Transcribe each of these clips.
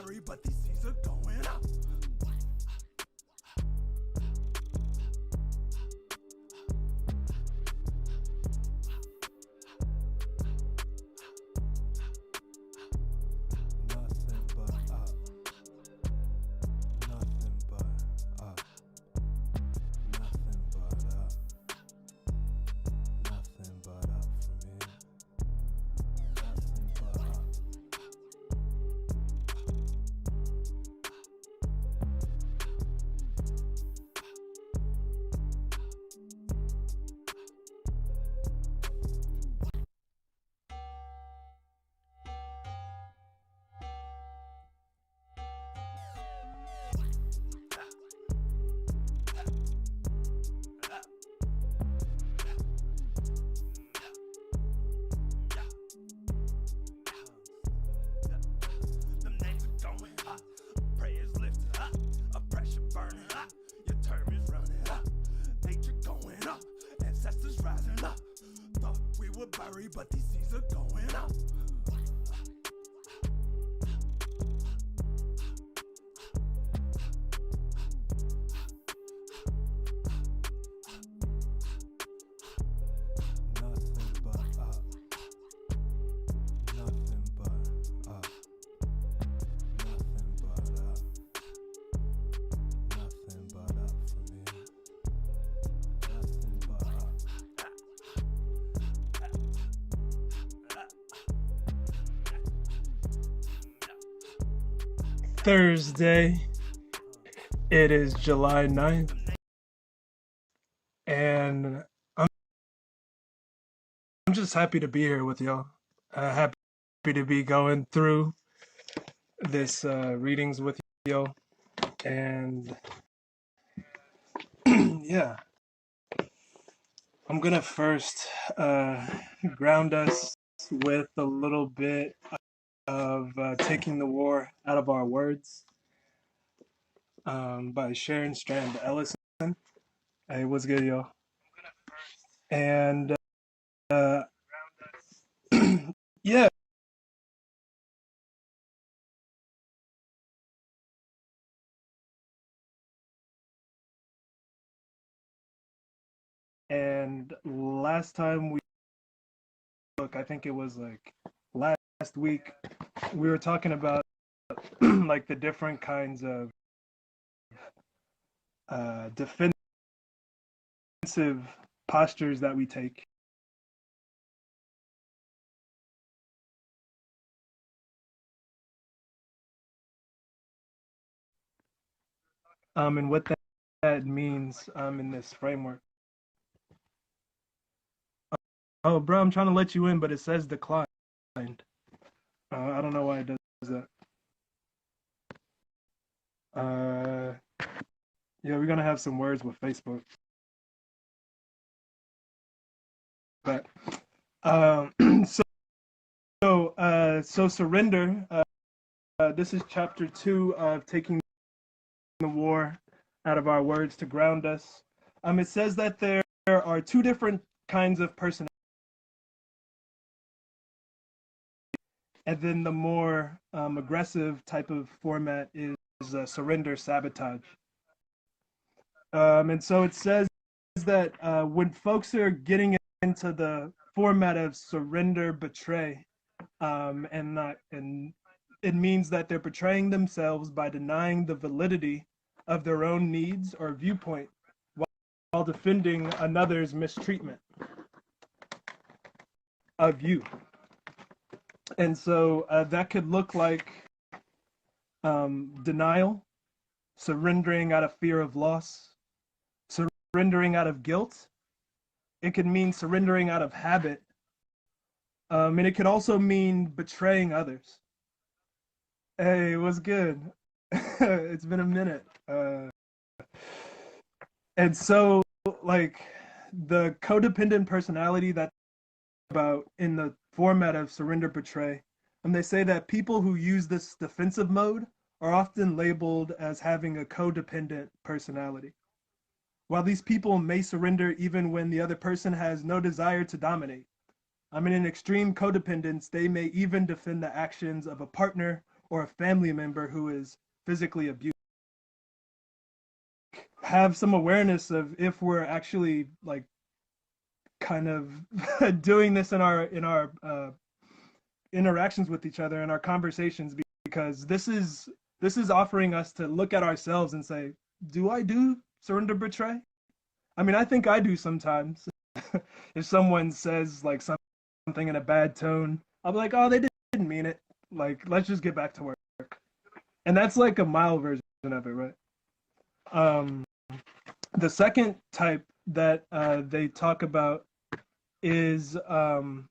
bury, but these seas are going up. Bury, but these seas are going up. Thursday. It is July 9th, and I'm just happy to be here with y'all. Happy to be going through this readings with y'all, and yeah, I'm gonna first ground us with a little bit of Taking the War Out of Our Words by Sharon Strand Ellison. Hey, what's good, y'all? And yeah, and last time we look, I think it was like last week, we were talking about like the different kinds of defensive postures that we take. And what that means in this framework. Oh, bro, I'm trying to let you in, but it says declined. I don't know why it does that. Yeah, we're gonna have some words with Facebook. But so surrender. This is chapter 2 of Taking the War Out of Our Words to ground us. It says that there are two different kinds of personality, and then the more aggressive type of format is surrender sabotage. And so it says that when folks are getting into the format of surrender betray, and it means that they're betraying themselves by denying the validity of their own needs or viewpoint while defending another's mistreatment of you. And so that could look like denial, surrendering out of fear of loss, surrendering out of guilt. It could mean surrendering out of habit. And it could also mean betraying others. Hey, what's good? It's been a minute. And so, like, the codependent personality that's about in the format of surrender betray, and they say that people who use this defensive mode are often labeled as having a codependent personality. While these people may surrender even when the other person has no desire to dominate. In extreme codependence, they may even defend the actions of a partner or a family member who is physically abused. Have some awareness of if we're actually like kind of doing this in our interactions with each other and our conversations, because this is offering us to look at ourselves and say, do I do surrender betray? I mean, I think I do sometimes. If someone says like something in a bad tone, I'll be like, oh, they didn't mean it. Like, let's just get back to work. And that's like a mild version of it, right? Um, the second type that they talk about is the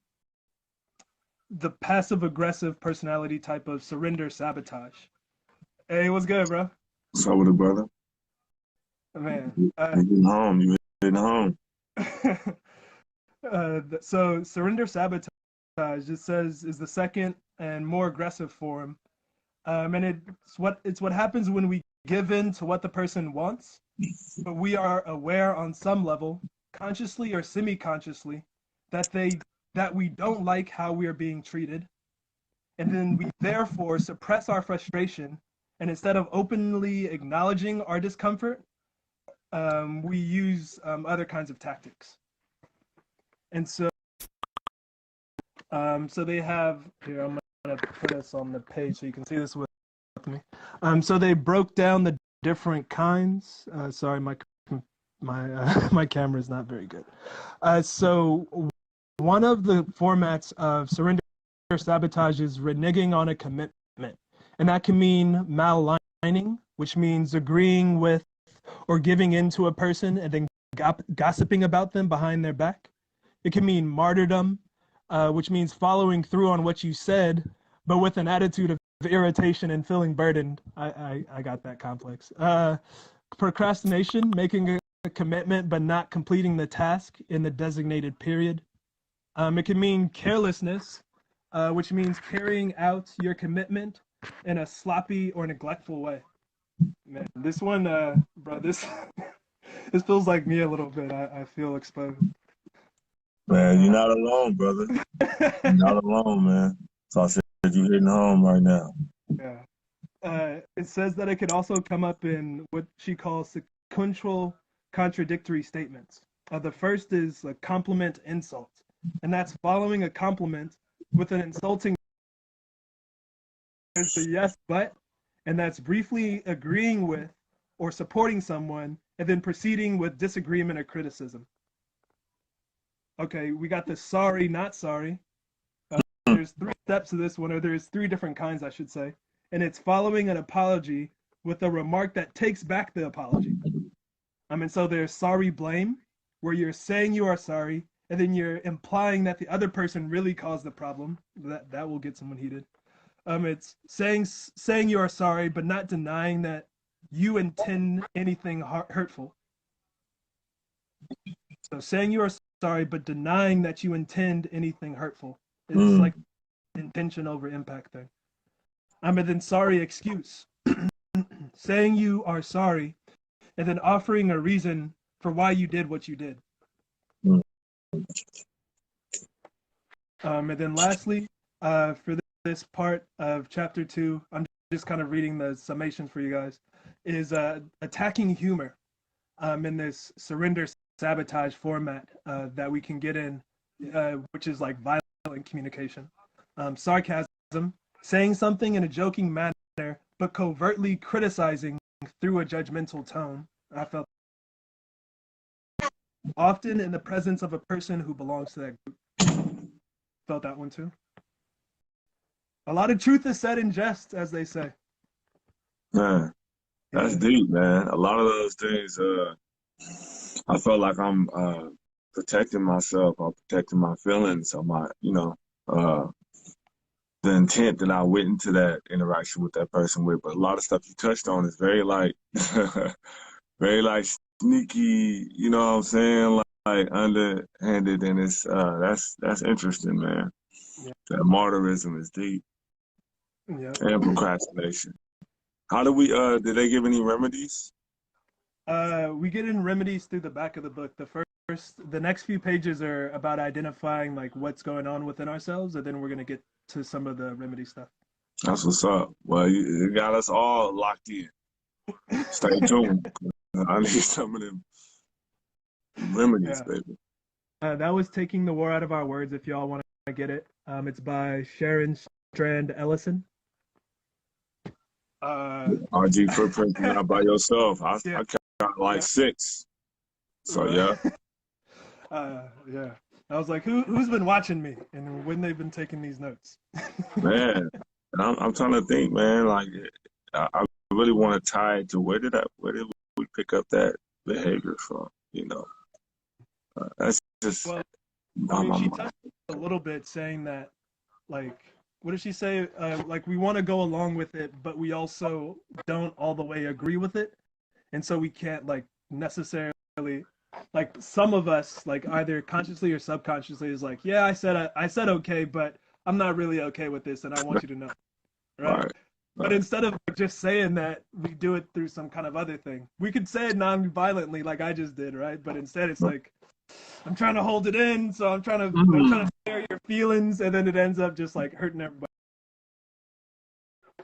passive aggressive personality type of surrender sabotage. Hey, what's good, bro? What's up with it, brother? Man, You getting home? You getting home? so surrender sabotage, it says, is the second and more aggressive form, and it's what happens when we give in to what the person wants, but we are aware on some level, consciously or semi-consciously, that we don't like how we are being treated, and then we therefore suppress our frustration, and instead of openly acknowledging our discomfort, we use other kinds of tactics. And so they have here. I'm gonna put this on the page so you can see this with me. So they broke down the different kinds. Sorry, my camera is not very good. So one of the formats of surrender sabotage is reneging on a commitment, and that can mean maligning, which means agreeing with or giving in to a person and then gossiping about them behind their back. It can mean martyrdom, which means following through on what you said, but with an attitude of irritation and feeling burdened. I got that complex. Procrastination, making a commitment but not completing the task in the designated period. It can mean carelessness, which means carrying out your commitment in a sloppy or neglectful way. Man, this one, bro, this this feels like me a little bit. I feel exposed. Man, you're not alone, brother. You're not alone, man. So I said you hitting home right now. Yeah. It says that it could also come up in what she calls sequential contradictory statements. The first is a compliment insult, and that's following a compliment with an insulting. There's the yes, but, and that's briefly agreeing with or supporting someone, and then proceeding with disagreement or criticism. Okay, we got the sorry, not sorry. There's 3 steps to this one, or there's 3 different kinds, I should say. And it's following an apology with a remark that takes back the apology. And so there's sorry blame, where you're saying you are sorry, and then you're implying that the other person really caused the problem. That will get someone heated. It's saying you are sorry, but not denying that you intend anything hurtful. So saying you are sorry, but denying that you intend anything hurtful. It's like intention over impact thing. And then sorry excuse. Saying you are sorry, and then offering a reason for why you did what you did. And then lastly, for this part of chapter 2, I'm just kind of reading the summation for you guys, is attacking humor in this surrender sabotage format that we can get in, which is like violent communication. Sarcasm, saying something in a joking manner, but covertly criticizing through a judgmental tone. I felt often in the presence of a person who belongs to that group. Felt that one too. A lot of truth is said in jest, as they say. Man, that's deep, man. A lot of those things, I felt like I'm protecting myself or protecting my feelings or my, the intent that I went into that interaction with that person with. But a lot of stuff you touched on is very like, very like sneaky, you know what I'm saying? Like underhanded, and it's that's interesting, man. Yeah. That martyrism is deep. Yeah. And procrastination. How do we did they give any remedies? We get in remedies through the back of the book. The next few pages are about identifying like what's going on within ourselves, and then we're gonna get to some of the remedy stuff. That's what's up. Well, you got us all locked in. Stay tuned. I need some of them remedies, Yeah. baby. That was Taking the War Out of Our Words, if y'all want to get it. It's by Sharon Strand Ellison. RG Footprint, you're not by yourself. Yeah. I got like Yeah. 6. So, Right. yeah. Yeah. I was like, who's been watching me and when they've been taking these notes? Man, and I'm trying to think, man. Like, I really want to tie it to where did we pick up that behavior from? You know, that's just Well, I my mean, she mind. touched a little bit saying that, like, what did she say? Like, we want to go along with it, but we also don't all the way agree with it. And so we can't, like, necessarily, like, some of us, like, either consciously or subconsciously is like, yeah, I said okay, but I'm not really okay with this, and I want you to know, right? Right, But right. instead of just saying that, we do it through some kind of other thing. We could say it non-violently, like I just did, right? But instead, it's like, I'm trying to hold it in, so I'm trying to share your feelings, and then it ends up just like hurting everybody.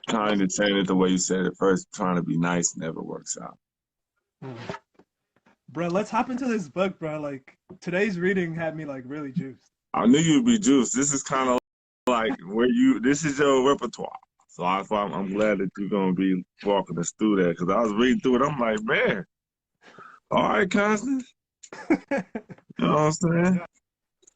Kind of saying it the way you said it first, trying to be nice never works out. Bro, let's hop into this book, bro. Like today's reading had me like really juiced. I knew you'd be juiced. This is kind of like this is your repertoire. So I'm glad that you're going to be walking us through that because I was reading through it. I'm like, man, all right, Constance. You know what I'm saying? Yeah.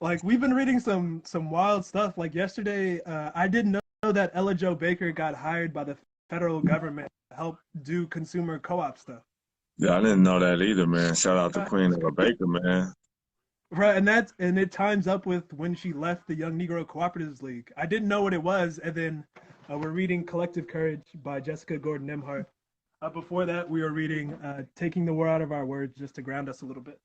Like we've been reading some wild stuff. Like yesterday, I didn't know that Ella Jo Baker got hired by the federal government to help do consumer co-op stuff. Yeah, I didn't know that either, man. Shout out to Uh, Queen Ella Baker, man. Right, and it times up with when she left the Young Negro Cooperatives League. I didn't know what it was, and then we're reading Collective Courage by Jessica Gordon Nimhart. Before that, we were reading Taking the War Out of Our Words just to ground us a little bit.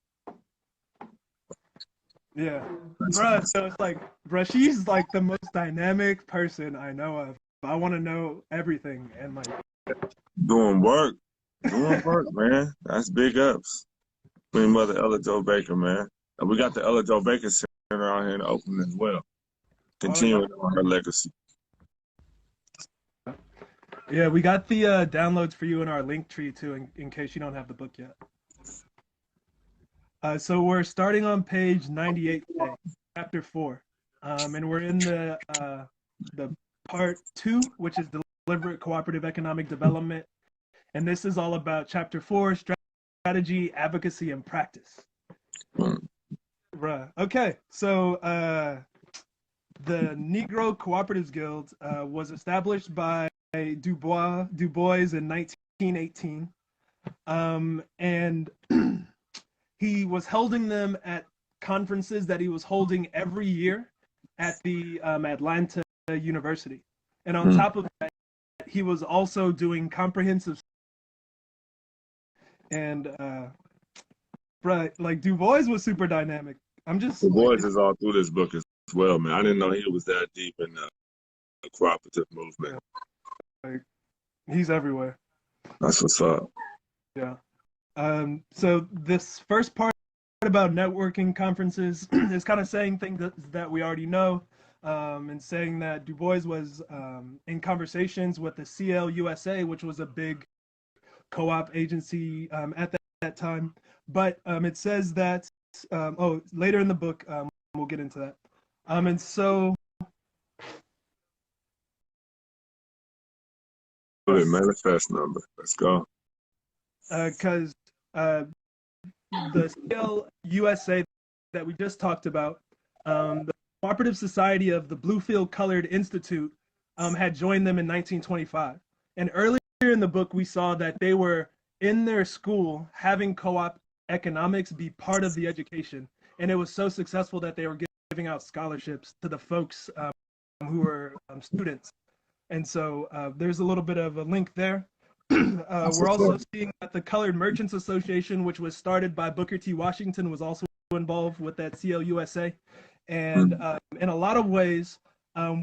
Yeah, bruh. So it's like, bruh, she's like the most dynamic person I know of. I want to know everything, and like, Doing work. Doing work, man. That's big ups. Queen Mother Ella Jo Baker, man. And we got the Ella Jo Baker Center out here in Oakland as well. oh yeah, Continuing on her legacy. yeah, we got the downloads for you in our link tree too, in case you don't have the book yet. So we're starting on page 98 today, chapter 4, and we're in the part 2, which is deliberate cooperative economic development, and this is all about chapter 4, strategy, advocacy, and practice. Right. Okay. So the Negro Cooperatives Guild was established by Du Bois in 1918, and he was holding them at conferences that he was holding every year at the Atlanta University. And on top of that, he was also doing comprehensive. And right, like Du Bois was super dynamic. I'm just Du Bois like, is all through this book as well, man. I didn't know he was that deep in the cooperative movement. like he's everywhere. That's what's up. Yeah. So this first part about networking conferences is kind of saying things that we already know, and saying that Du Bois was in conversations with the CLUSA, which was a big co-op agency at that time. But it says that, later in the book, we'll get into that. And so. Manifest number. Let's go. Because the CLUSA that we just talked about, the Cooperative Society of the Bluefield Colored Institute had joined them in 1925. And earlier in the book, we saw that they were in their school having co-op economics be part of the education. And it was so successful that they were giving out scholarships to the folks who were students. And so there's a little bit of a link there. We're also seeing that the Colored Merchants Association, which was started by Booker T. Washington, was also involved with that CLUSA. And in a lot of ways,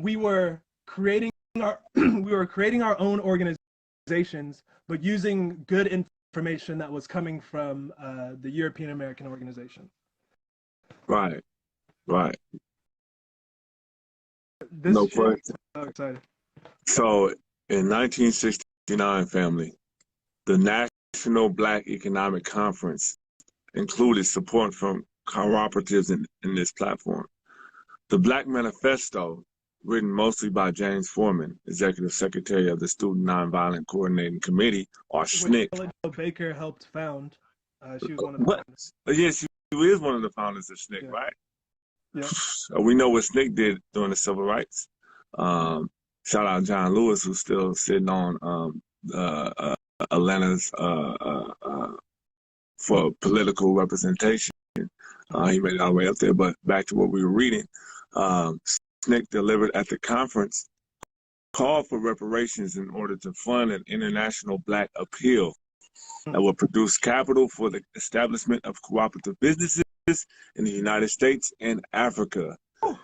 we were creating our own organizations, but using good information that was coming from the European American organization. Right. This No shit, I'm question. so excited. So in 1969, family, the National Black Economic Conference included support from cooperatives in this platform. The Black Manifesto, written mostly by James Foreman, Executive Secretary of the Student Nonviolent Coordinating Committee, or Which SNCC. Ella Baker helped found. She was one of the What? founders. Yes, she is one of the founders of SNCC, Yeah. right? Yeah. We know what SNCC did during the civil rights. Shout out John Lewis, who's still sitting on Atlanta's for political representation. He made it all the way up there. But back to what we were reading, SNCC delivered at the conference called for reparations in order to fund an international Black appeal that would produce capital for the establishment of cooperative businesses in the United States and Africa.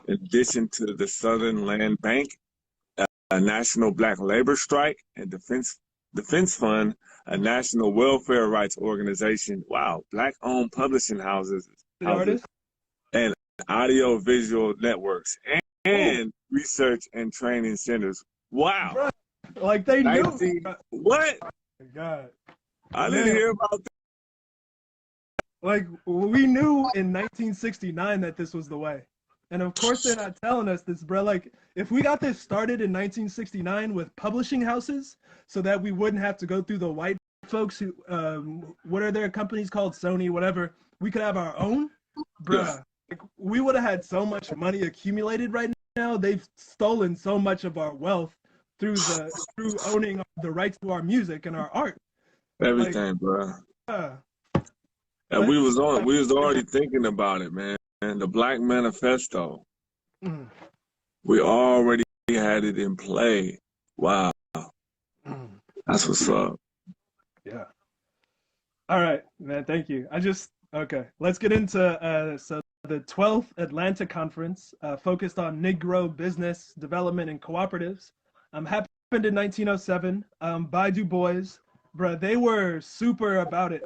In addition to the Southern Land Bank, a national Black labor strike, and Defense Fund, a national welfare rights organization. Wow, Black-owned publishing houses, The artist? and audio-visual networks, and research and training centers. Wow. Bruh, like they knew. What? Oh my God. I didn't hear about that. Like, we knew in 1969 that this was the way. And of course they're not telling us this, bro. Like, if we got this started in 1969 with publishing houses so that we wouldn't have to go through the white folks who, what are their companies called? Sony, whatever. We could have our own, bruh. Yeah. Like, we would have had so much money accumulated right now. They've stolen so much of our wealth through owning the rights to our music and our art. Everything, Like, bro. uh, And we was already thinking about it, man. And the Black Manifesto, mm, we already had it in play. Wow. mm. That's what's up. Yeah. All right, man. Thank you. Okay. Let's get into so the 12th Atlanta Conference focused on Negro business development and cooperatives. Happened in 1907 by Du Bois. Bruh, they were super about it.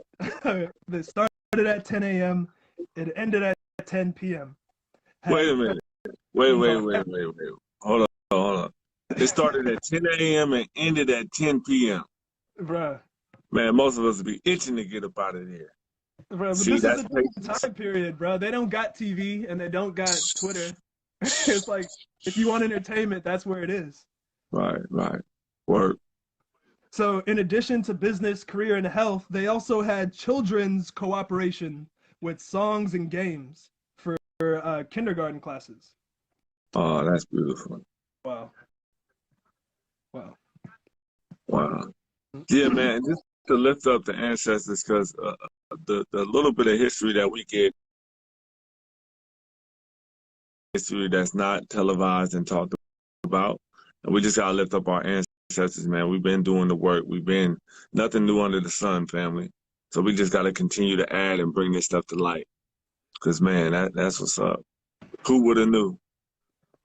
They started at 10 a.m. It ended at 10 p.m. Wait a minute. Wait. Hold on. It started at 10 a.m. and ended at 10 p.m. Bruh. Man, most of us would be itching to get up out of here. Bro, but See, this that's is a different time period, bro. They don't got TV and they don't got Twitter. It's like, if you want entertainment, that's where it is. Right. Work. So in addition to business, career, and health, they also had children's cooperation with songs and games for kindergarten classes. Oh, that's beautiful. Wow. Yeah, man, just to lift up the ancestors, because the little bit of history that we get, history that's not televised and talked about, and we just gotta lift up our ancestors, man. We've been doing the work. We've been nothing new under the sun, family. So we just gotta continue to add and bring this stuff to light. Because, man, that's what's up. Who would have knew?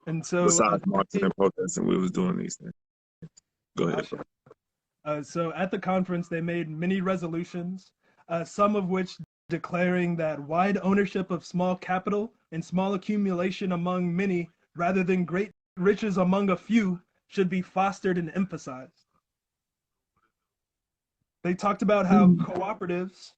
And so Besides marching and protesting, we was doing these things. Go ahead. So at the conference, they made many resolutions, some of which declaring that wide ownership of small capital and small accumulation among many, rather than great riches among a few, should be fostered and emphasized. They talked about how cooperatives,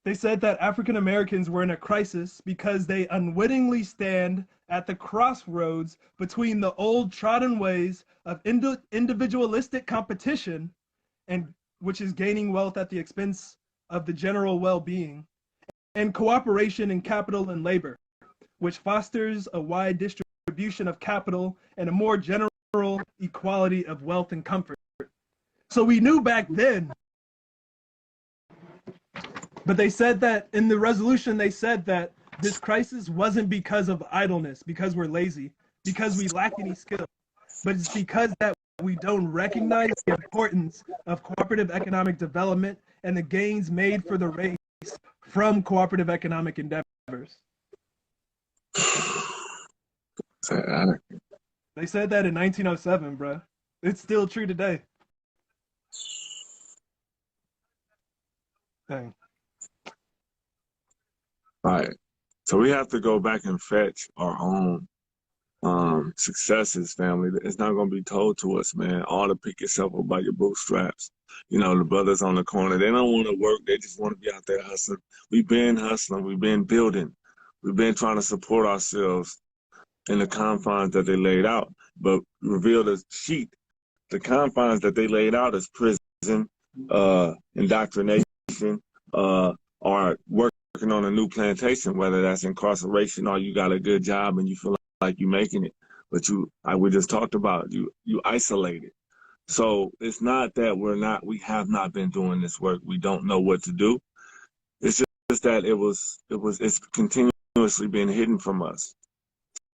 they said that African Americans were in a crisis because they unwittingly stand at the crossroads between the old trodden ways of individualistic competition, and which is gaining wealth at the expense of the general well-being, and cooperation in capital and labor, which fosters a wide distribution of capital and a more general equality of wealth and comfort. So we knew back then. But they said that in the resolution, they said that this crisis wasn't because of idleness, because we're lazy, because we lack any skill, but it's because that we don't recognize the importance of cooperative economic development and the gains made for the race from cooperative economic endeavors. They said that in 1907, bro. It's still true today. Dang. Right. So we have to go back and fetch our own successes, family. It's not going to be told to us, man. All to pick yourself up by your bootstraps. You know, the brothers on the corner, they don't want to work. They just want to be out there hustling. We've been hustling. We've been building. We've been trying to support ourselves in the confines that they laid out. But reveal the sheet, the confines that they laid out as prison, indoctrination, or working on a new plantation, whether that's incarceration or you got a good job and you feel like you're making it, but like we just talked about, you isolated. So it's not that we have not been doing this work. We don't know what to do. It's just that it's continuously being hidden from us.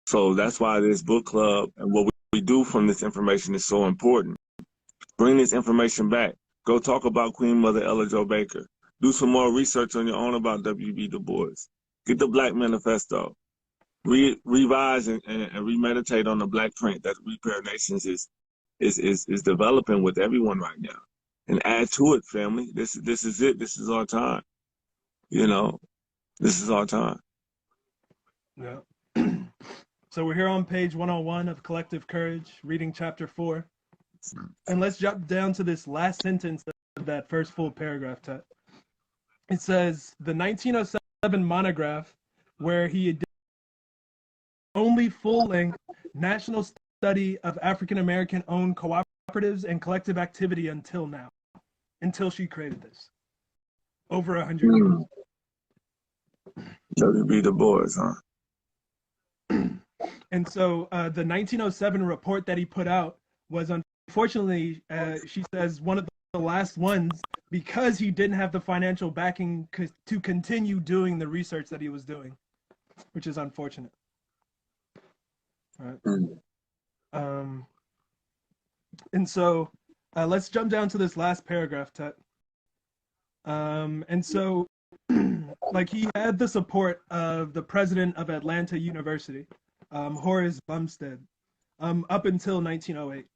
So that's why this book club and what we do from this information is so important. Bring this information back. Go talk about Queen Mother Ella Jo Baker. Do some more research on your own about W.B. Du Bois. Get the Black Manifesto. Revise and remeditate on the Black print that Repair Nations is developing with everyone right now. And add to it, family. This is it. This is our time. You know, this is our time. Yeah. So we're here on page 101 of Collective Courage, reading chapter 4. And let's jump down to this last sentence of that first full paragraph, Ted. It says, the 1907 monograph, where he did only full-length national study of African-American owned cooperatives and collective activity until now, until she created this. Over 100 years. W.B. Du Bois, huh? And so the 1907 report that he put out was, unfortunately, she says, one of the last ones, because he didn't have the financial backing to continue doing the research that he was doing, which is unfortunate. All right. And so let's jump down to this last paragraph, Tet. And so, like, he had the support of the president of Atlanta University, Horace Bumstead, up until 1908.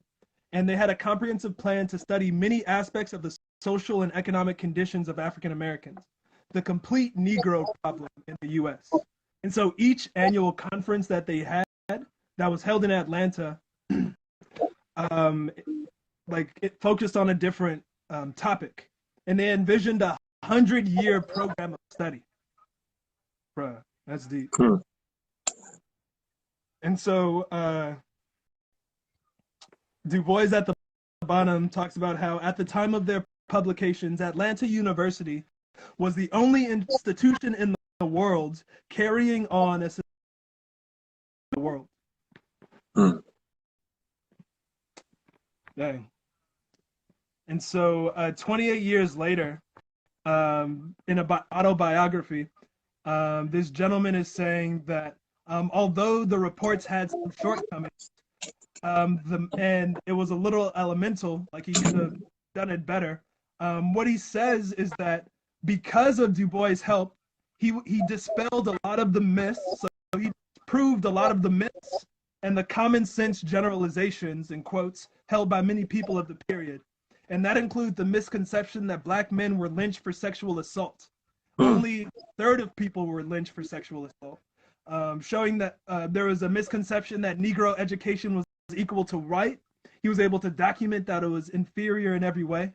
And they had a comprehensive plan to study many aspects of the social and economic conditions of African Americans, the complete Negro problem in the U.S. And so each annual conference that they had that was held in Atlanta, like, it focused on a different topic. And they envisioned a 100-year program of study. Bruh, that's deep. And so Du Bois at the bottom talks about how at the time of their publications, Atlanta University was the only institution in the world carrying on a the world. Dang. And so 28 years later, in an autobiography, this gentleman is saying that although the reports had some shortcomings, and it was a little elemental, like he could have done it better, what he says is that because of Du Bois' help, he dispelled a lot of the myths, so he proved a lot of the myths and the common sense generalizations, in quotes, held by many people of the period. And that includes the misconception that Black men were lynched for sexual assault. Only a third of people were lynched for sexual assault, showing that there was a misconception that Negro education was equal to white. He was able to document that it was inferior in every way.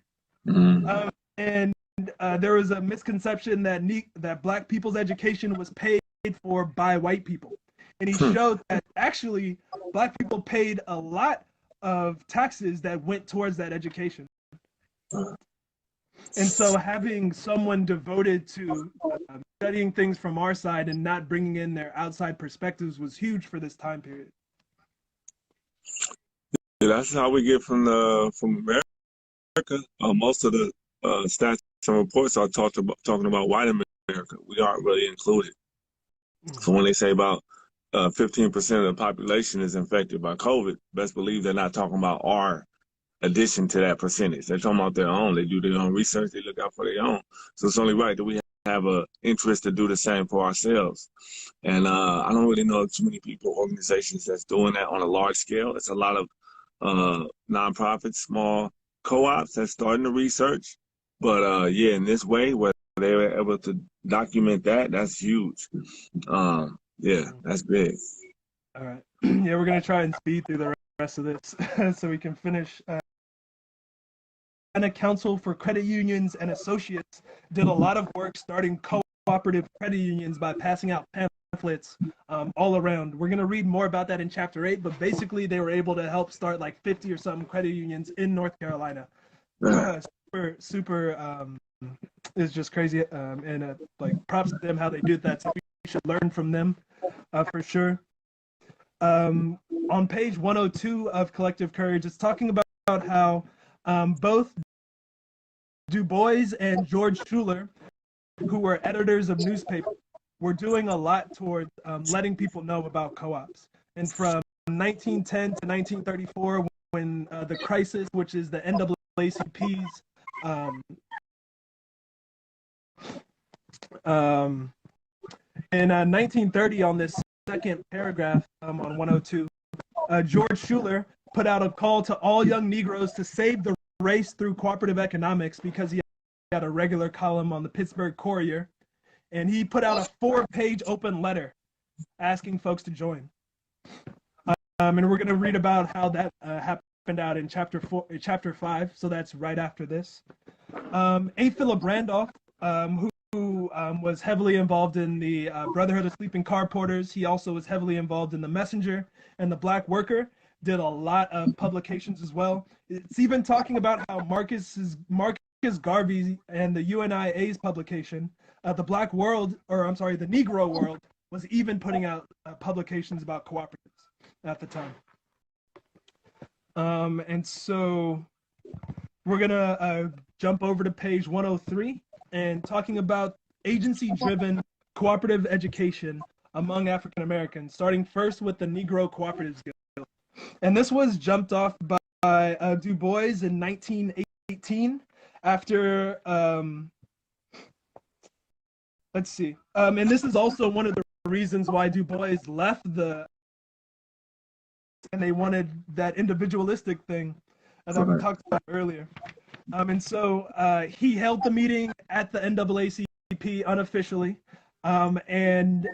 And there was a misconception that Black people's education was paid for by white people. And he showed that actually Black people paid a lot of taxes that went towards that education. And so having someone devoted to studying things from our side and not bringing in their outside perspectives was huge for this time period. Yeah, that's how we get from America. Most of the stats and reports are talking about white America. We aren't really included. So when they say about 15% of the population is infected by COVID, best believe they're not talking about our addition to that percentage. They're talking about their own. They do their own research. They look out for their own. So it's only right that we have an interest to do the same for ourselves. And I don't really know too many people, organizations that's doing that on a large scale. It's a lot of nonprofits, small co-ops that's starting the research. But yeah, in this way, where they were able to document that, that's huge. Yeah, that's big. All right. Yeah, we're gonna try and speed through the rest of this so we can finish. And a Council for Credit Unions and Associates did a lot of work starting cooperative credit unions by passing out pamphlets all around. We're gonna read more about that in Chapter 8, but basically they were able to help start like 50 or something credit unions in North Carolina. Super is just crazy, and like props to them how they did that. So we should learn from them for sure. On page 102 of Collective Courage, it's talking about how both Du Bois and George Schuler, who were editors of newspapers, were doing a lot towards letting people know about co-ops. And from 1910 to 1934, when the crisis, which is the NAACP's in 1930, on this second paragraph on 102, George Schuler put out a call to all young Negroes to save the race through cooperative economics, because he had a regular column on the Pittsburgh Courier, and he put out a 4-page open letter asking folks to join. And we're going to read about how that happened out in chapter 5, so that's right after this. A. Philip Randolph, who was heavily involved in the Brotherhood of Sleeping Car Porters. He also was heavily involved in the Messenger and the Black Worker, did a lot of publications as well. It's even talking about how Marcus Garvey and the UNIA's publication, the Black World, or I'm sorry, the Negro World, was even putting out publications about cooperatives at the time. And so we're gonna jump over to page 103 and talking about agency-driven cooperative education among African Americans, starting first with the Negro Cooperatives Guild. And this was jumped off by Du Bois in 1918 after, let's see, and this is also one of the reasons why Du Bois left and they wanted that individualistic thing that we talked about earlier. And so he held the meeting at the NAACP unofficially, and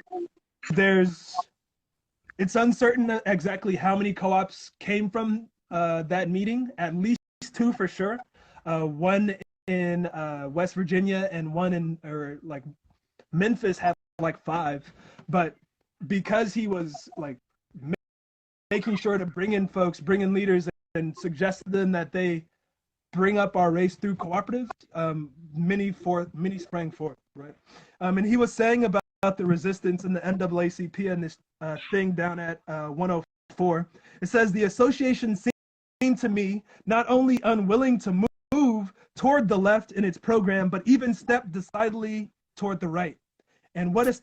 it's uncertain exactly how many co-ops came from that meeting, at least 2 for sure. One in West Virginia and one in Memphis had like 5, but because he was like making sure to bring in folks, bring in leaders, and suggested them that they bring up our race through cooperatives, many sprang forth, right? And he was saying about the resistance in the NAACP and this thing down at 104. It says, the association seemed to me not only unwilling to move toward the left in its program, but even step decidedly toward the right. And what is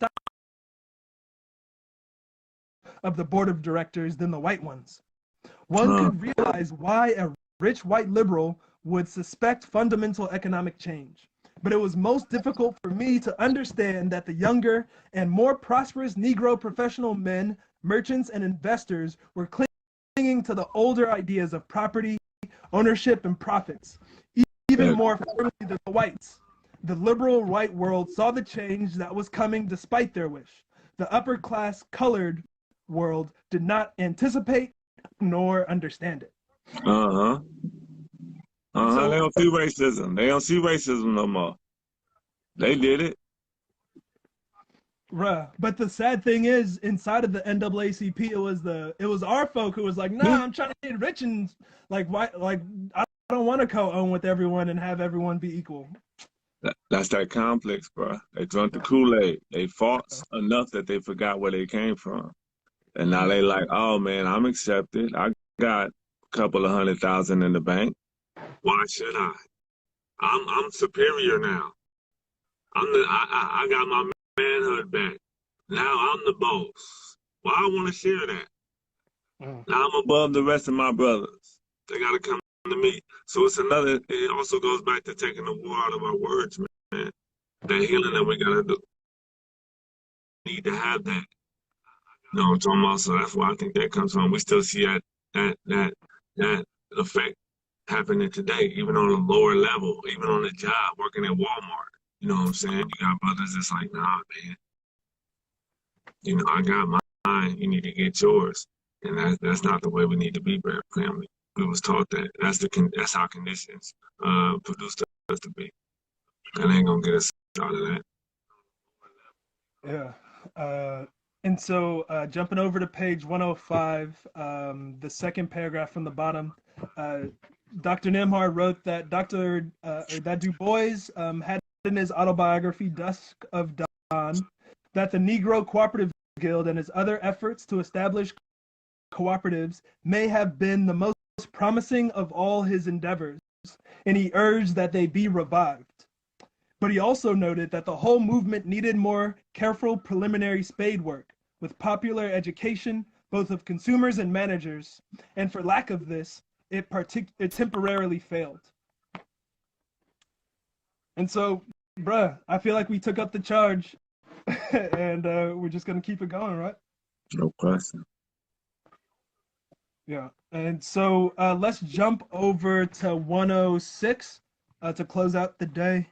of the board of directors than the white ones? One could realize why a rich white liberal would suspect fundamental economic change. But it was most difficult for me to understand that the younger and more prosperous Negro professional men, merchants, and investors were clinging to the older ideas of property, ownership, and profits, even more firmly than the whites. The liberal white world saw the change that was coming despite their wish. The upper class colored world did not anticipate nor understand it. So, they don't see racism. They don't see racism no more. They did it. But the sad thing is, inside of the NAACP, it was our folk who was like, nah, I'm trying to get rich, and like, why? Like, I don't want to co-own with everyone and have everyone be equal. That's that complex, bro. They drunk the Kool-Aid. They fought enough that they forgot where they came from. And now they like, oh man, I'm accepted. I got a couple of $100,000 in the bank. Why should I? I'm superior now. I got my manhood back. Now I'm the boss. Why I want to share that? Now I'm above the rest of my brothers. They gotta come to me. So it also goes back to taking the war out of our words, man. That healing that we gotta do. Need to have that. You know what I'm talking about? So that's why I think that comes from. We still see that effect happening today, even on a lower level, even on the job, working at Walmart. You know what I'm saying? You got brothers that's like, nah, man. You know, I got you need to get yours. And that's not the way we need to be, Brad family. We was taught that. That's how conditions produced us to be. That ain't gonna get us out of that. Yeah. And so jumping over to page 105, the second paragraph from the bottom, Dr. Nimhard wrote that that Du Bois had in his autobiography Dusk of Dawn that the Negro Cooperative Guild and his other efforts to establish cooperatives may have been the most promising of all his endeavors, and he urged that they be revived. But he also noted that the whole movement needed more careful preliminary spade work with popular education, both of consumers and managers, and for lack of this, it temporarily failed. And so, bruh, I feel like we took up the charge and we're just gonna keep it going, right? No question. Yeah, and so let's jump over to 106 to close out the day.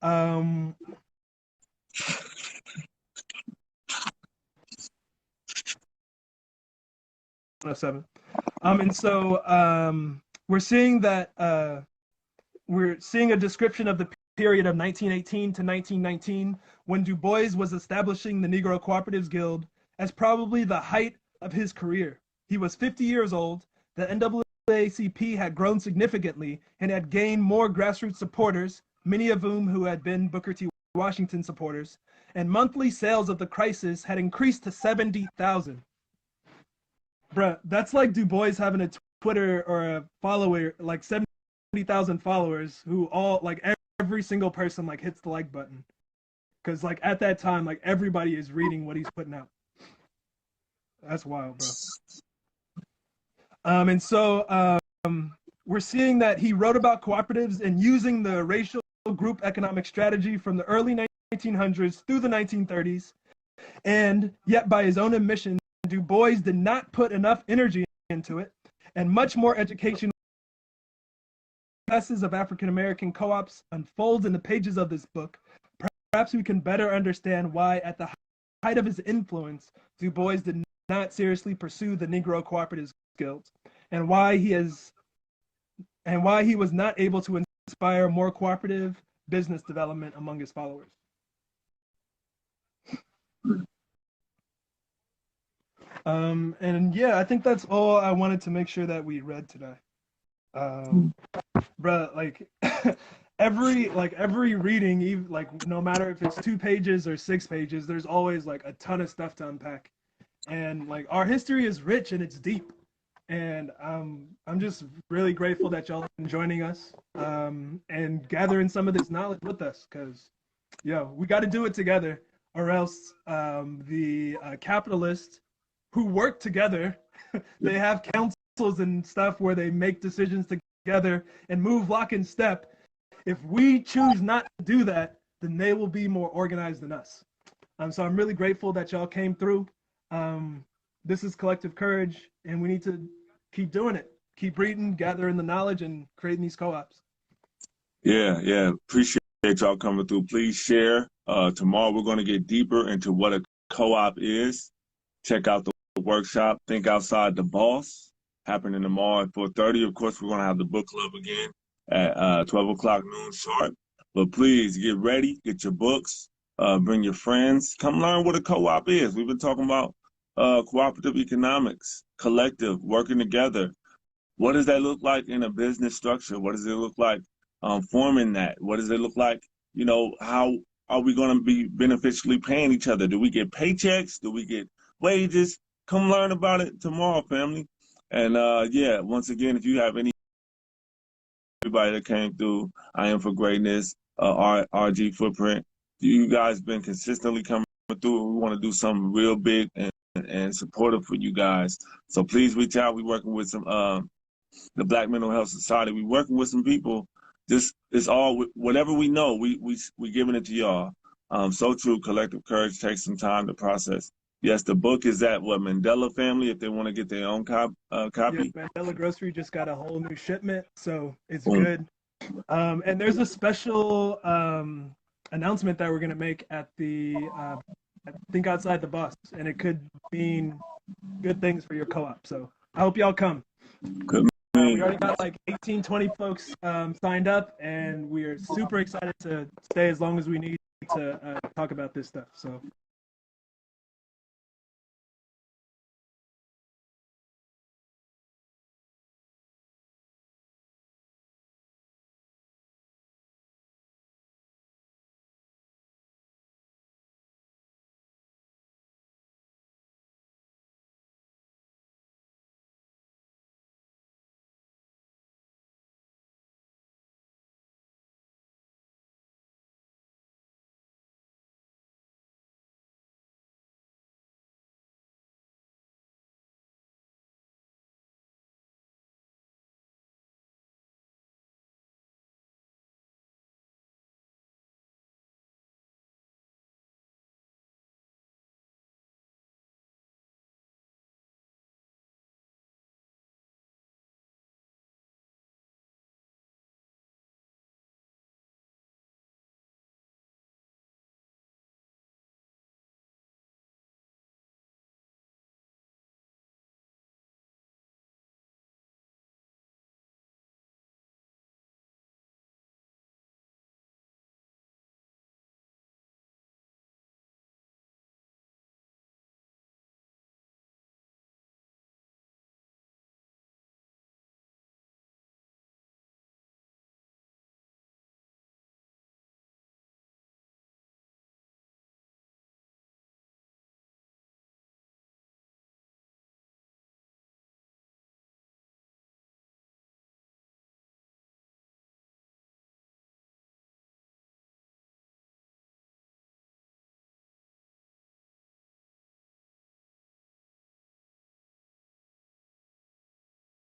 107. And so we're seeing that we're seeing a description of the period of 1918 to 1919 when Du Bois was establishing the Negro Cooperatives Guild as probably the height of his career. He was 50 years old. The NAACP had grown significantly and had gained more grassroots supporters, many of whom had been Booker T. Washington supporters, and monthly sales of the crisis had increased to 70,000. Bruh, that's like Du Bois having a Twitter or a follower, like 70,000 followers who all, like every single person like hits the like button. Cause like at that time, like everybody is reading what he's putting out. That's wild, bro. And so we're seeing that he wrote about cooperatives and using the racial group economic strategy from the early 1900s through the 1930s. And yet by his own admission, Du Bois did not put enough energy into it, and much more education successes of African-American co-ops unfolds in the pages of this book. Perhaps we can better understand why at the height of his influence, Du Bois did not seriously pursue the Negro Cooperatives Guild, and why he was not able to inspire more cooperative business development among his followers. And yeah, I think that's all I wanted to make sure that we read today. Bruh, like every reading, even like no matter if it's 2 pages or 6 pages, there's always like a ton of stuff to unpack. And like our history is rich and it's deep. And I'm just really grateful that y'all are joining us and gathering some of this knowledge with us, because we got to do it together, or else the capitalists who work together, they have councils and stuff where they make decisions together and move lock and step. If we choose not to do that, then they will be more organized than us. So I'm really grateful that y'all came through. This is Collective Courage, and we need to keep doing it. Keep reading, gathering the knowledge, and creating these co-ops. Yeah. Appreciate y'all coming through. Please share. Tomorrow we're going to get deeper into what a co-op is. Check out the workshop, Think Outside the Boss, happening tomorrow at 4:30. Of course, we're going to have the book club again at 12 o'clock noon sharp. But please get ready, get your books, bring your friends. Come learn what a co-op is. We've been talking about cooperative economics, collective, working together. What does that look like in a business structure? What does it look like forming that? What does it look like, how are we going to be beneficially paying each other? Do we get paychecks? Do we get wages? Come learn about it tomorrow, family. And once again, if you have anybody that came through, I Am for Greatness, RG Footprint, you guys been consistently coming through. We want to do something real big and supportive for you guys. So please reach out. We're working with some the Black Mental Health Society. We're working with some people. This is all, whatever we know, we giving it to y'all. So true. Collective Courage takes some time to process. Yes, the book is at Mandela Family if they want to get their own copy. Yeah, Mandela Grocery just got a whole new shipment, so it's good. And there's a special announcement that we're going to make at the think outside the box, and it could mean good things for your co-op. So I hope y'all come. Good We man. already got like 18, 20 folks signed up, and we are super excited to stay as long as we need to talk about this stuff. So